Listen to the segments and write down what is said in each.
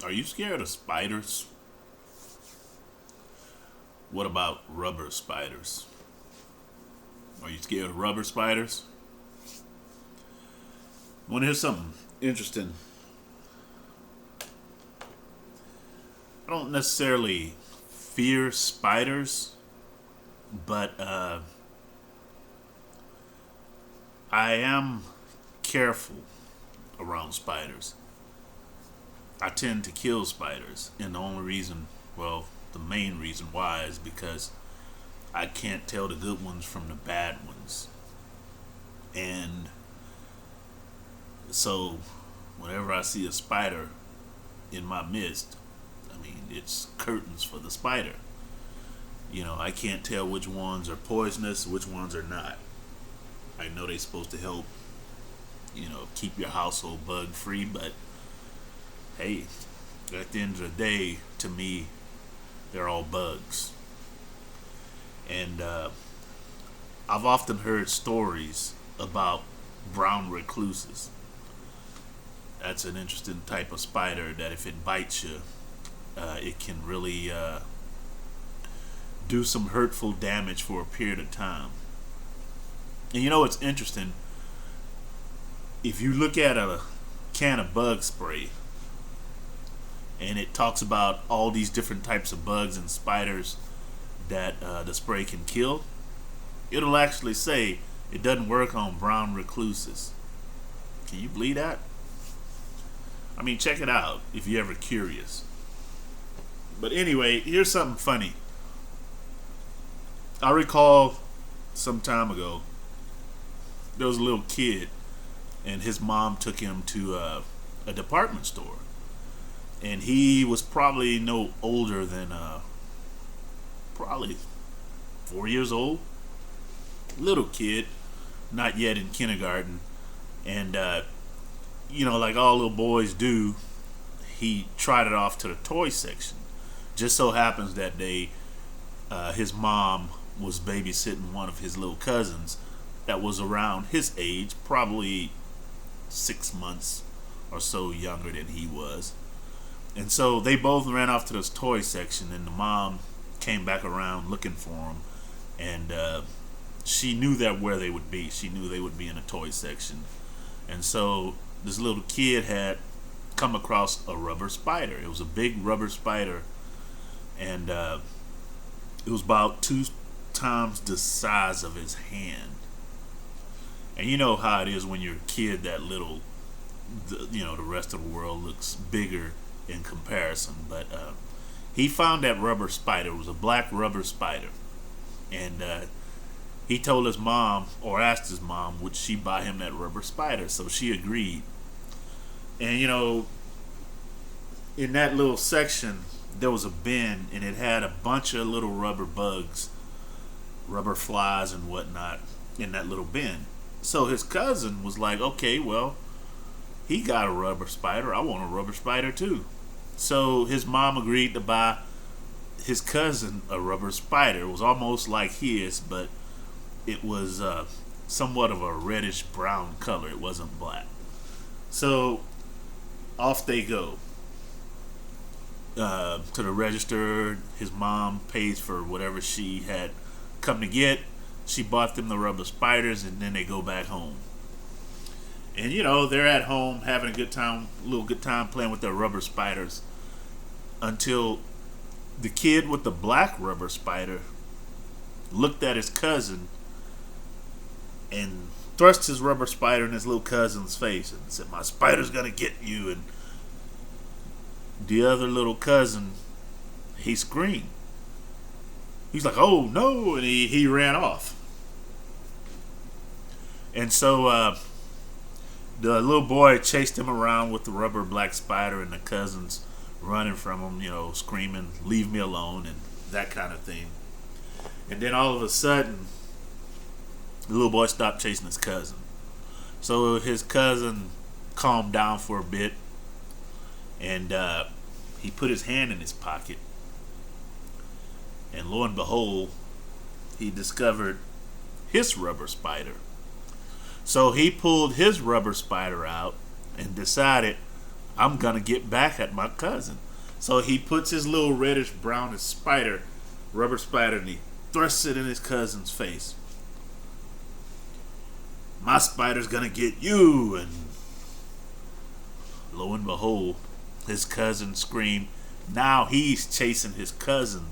Are you scared of spiders? What about rubber spiders? Are you scared of rubber spiders? Want to hear something interesting? I don't necessarily fear spiders, but I am careful around spiders. I tend to kill spiders, and the only reason, well, the main reason why is because I can't tell the good ones from the bad ones. And so, whenever I see a spider in my midst, I mean, it's curtains for the spider. I can't tell which ones are poisonous, which ones are not. I know they're supposed to help, keep your household bug free, but hey, at the end of the day, to me, they're all bugs. And I've often heard stories about brown recluses. That's an interesting type of spider that if it bites you, it can really do some hurtful damage for a period of time. And what's interesting? If you look at a can of bug spray and it talks about all these different types of bugs and spiders that the spray can kill, it'll actually say it doesn't work on brown recluses. Can you believe that? I mean, check it out if you're ever curious. But anyway, here's something funny. I recall some time ago, there was a little kid, and his mom took him to a department store. And he was probably no older than probably 4 years old. Little kid, not yet in kindergarten. And, like all little boys do, he trotted off to the toy section. Just so happens that day, his mom was babysitting one of his little cousins that was around his age, probably 6 months or so younger than he was. And so they both ran off to this toy section, and the mom came back around looking for him. And she knew that where they would be. She knew they would be in a toy section. And so this little kid had come across a rubber spider. It was a big rubber spider, and it was about 2 times the size of his hand. And you know how it is when you're a kid, that little, the rest of the world looks bigger in comparison. But he found that rubber spider. It was a black rubber spider. And he told his mom, or asked his mom, would she buy him that rubber spider? So she agreed. And in that little section, there was a bin, and it had a bunch of little rubber bugs, rubber flies and whatnot in that little bin. So his cousin was like, okay, well, he got a rubber spider. I want a rubber spider too. So his mom agreed to buy his cousin a rubber spider. It was almost like his, but it was somewhat of a reddish brown color. It wasn't black. So off they go to the register. His mom pays for whatever she had come to get. She bought them the rubber spiders, and then they go back home. And they're at home having a little good time playing with their rubber spiders, until the kid with the black rubber spider looked at his cousin and thrust his rubber spider in his little cousin's face and said, "My spider's gonna get you." And the other little cousin, he screamed. He's like, "Oh no!" And he ran off. And so the little boy chased him around with the rubber black spider, and the cousins running from him, screaming, "Leave me alone," and that kind of thing. And then all of a sudden, the little boy stopped chasing his cousin. So his cousin calmed down for a bit, and he put his hand in his pocket. And lo and behold, he discovered his rubber spider. So he pulled his rubber spider out and decided, I'm gonna get back at my cousin. So he puts his little reddish brownish spider, rubber spider, and he thrusts it in his cousin's face. My spider's gonna get you. And lo and behold, his cousin screamed. Now he's chasing his cousin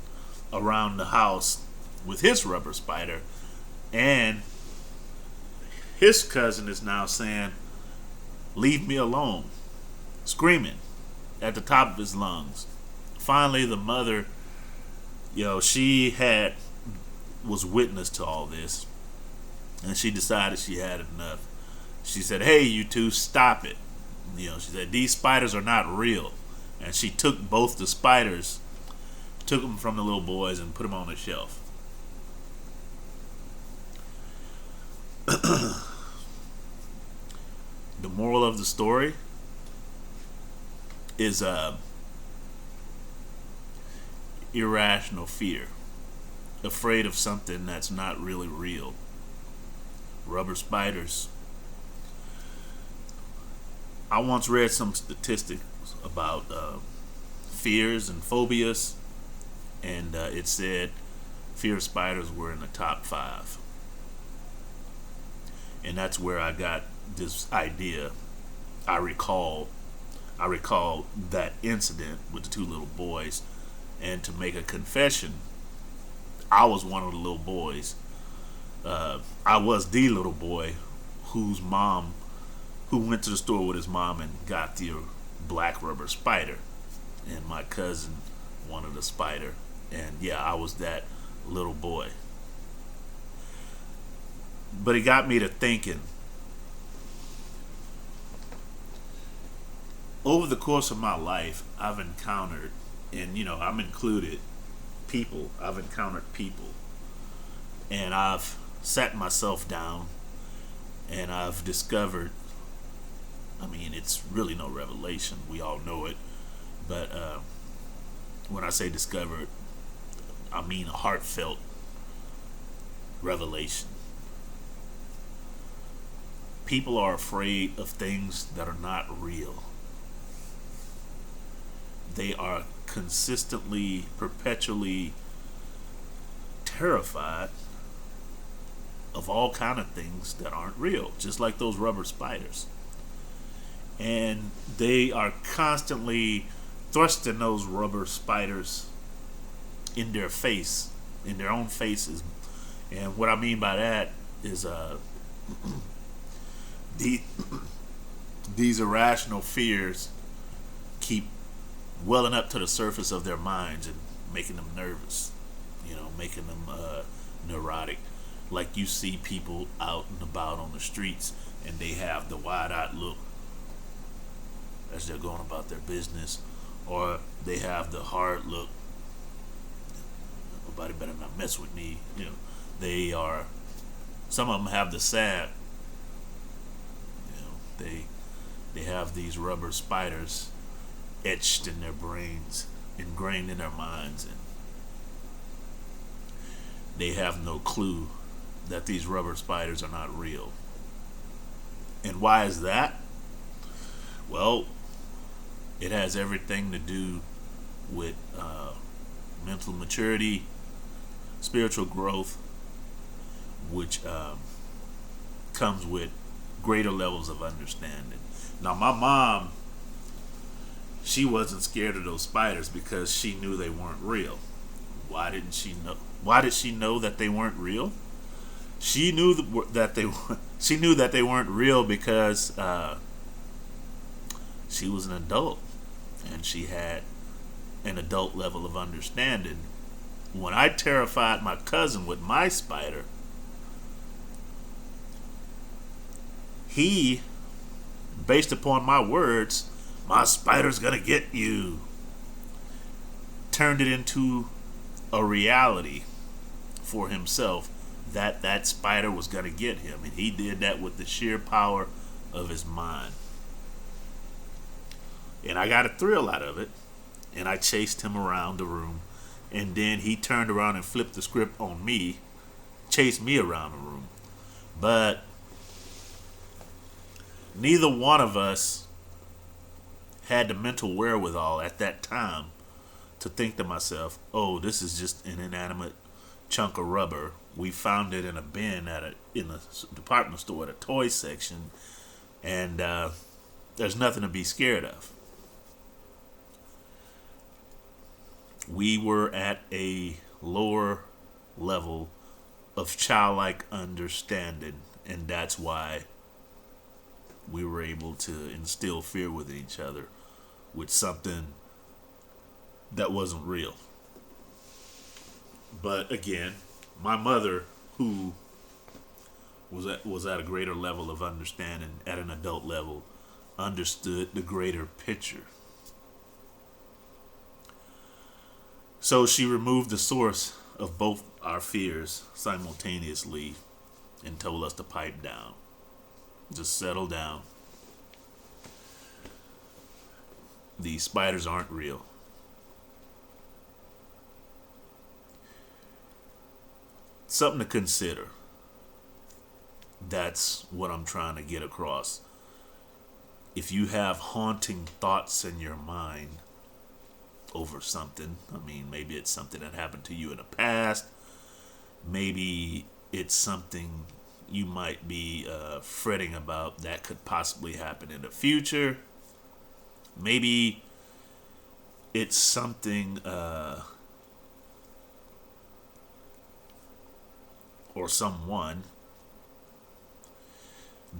around the house with his rubber spider. And his cousin is now saying, leave me alone. Screaming at the top of his lungs. Finally, the mother, she was witness to all this. And she decided she had enough. She said, hey, you two, stop it. She said, these spiders are not real. And she took both the spiders, took them from the little boys and put them on the shelf. The moral of the story is irrational fear. Afraid of something that's not really real. Rubber spiders. I once read some statistics about fears and phobias, and it said fear of spiders were in the top 5. And that's where I got this idea. I recall that incident with the 2 little boys, and to make a confession, I was one of the little boys. I was the little boy who went to the store with his mom and got the black rubber spider, and my cousin wanted a spider, and yeah, I was that little boy. But it got me to thinking. Over the course of my life, I've encountered, and I'm included, people. I've encountered people, and I've sat myself down, and I've discovered. It's really no revelation. We all know it, but when I say discovered, I mean a heartfelt revelation. People are afraid of things that are not real. They are consistently, perpetually terrified of all kind of things that aren't real, just like those rubber spiders. And they are constantly thrusting those rubber spiders in their face, in their own faces. And what I mean by that is these irrational fears keep welling up to the surface of their minds and making them nervous, making them neurotic. Like you see people out and about on the streets, and they have the wide-eyed look as they're going about their business, or they have the hard look. Nobody better not mess with me. They are. Some of them have the sad. They have these rubber spiders etched in their brains, ingrained in their minds, and they have no clue that these rubber spiders are not real. And why is that? Well, it has everything to do with mental maturity, spiritual growth, which comes with greater levels of understanding. Now, my mom, she wasn't scared of those spiders because she knew they weren't real. Why didn't she know? Why did she know that they weren't real? She knew that they weren't real because she was an adult, and she had an adult level of understanding. When I terrified my cousin with my spider, he, based upon my words, my spider's gonna get you, turned it into a reality for himself that spider was gonna get him, and he did that with the sheer power of his mind. And I got a thrill out of it, and I chased him around the room, and then he turned around and flipped the script on me, chased me around the room. But neither one of us had the mental wherewithal at that time to think to myself, oh, this is just an inanimate chunk of rubber. We found it in a bin in a department store at a toy section, and there's nothing to be scared of. We were at a lower level of childlike understanding, and that's why we were able to instill fear within each other with something that wasn't real. But again, my mother, who was at a greater level of understanding at an adult level, understood the greater picture. So she removed the source of both our fears simultaneously and told us to pipe down. Just settle down. These spiders aren't real. Something to consider. That's what I'm trying to get across. If you have haunting thoughts in your mind over something, I mean, maybe it's something that happened to you in the past, maybe it's something you might be fretting about that could possibly happen in the future, maybe it's something or someone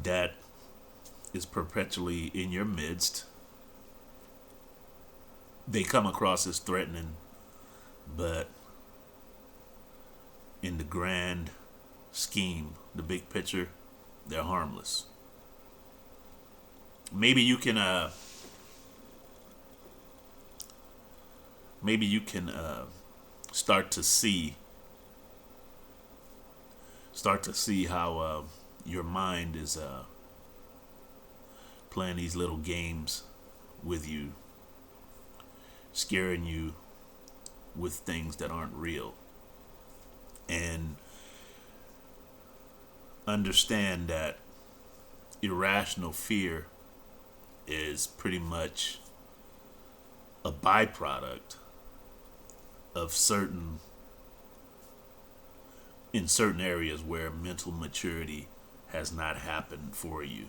that is perpetually in your midst. They come across as threatening, but in the grand scheme, the big picture, they're harmless. Maybe you can start to see how your mind is playing these little games with you, scaring you with things that aren't real. And understand that irrational fear is pretty much a byproduct of in certain areas where mental maturity has not happened for you.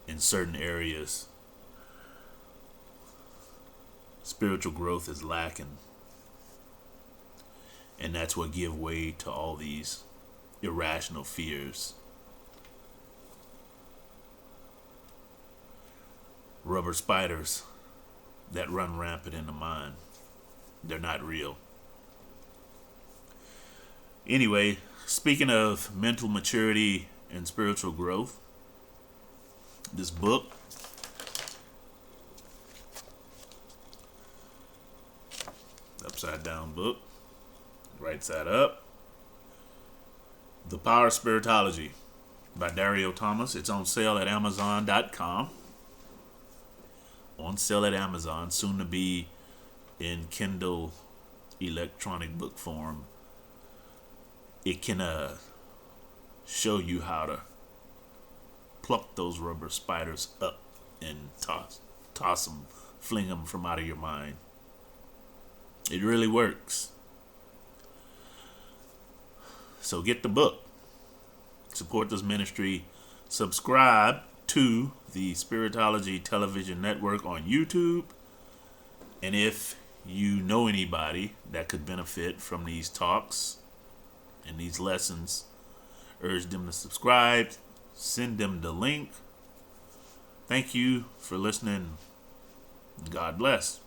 In certain areas, spiritual growth is lacking. And that's what give way to all these irrational fears. Rubber spiders that run rampant in the mind. They're not real. Anyway, speaking of mental maturity and spiritual growth, this book, upside down book, right side up, The Power of Spiritology by Dario Thomas. It's on sale at Amazon.com. On sale at Amazon, soon to be in Kindle electronic book form. It can show you how to pluck those rubber spiders up and toss them, fling them from out of your mind. It really works. So get the book. Support this ministry. Subscribe to the Spiritology Television Network on YouTube. And if you know anybody that could benefit from these talks and these lessons, urge them to subscribe. Send them the link. Thank you for listening. God bless.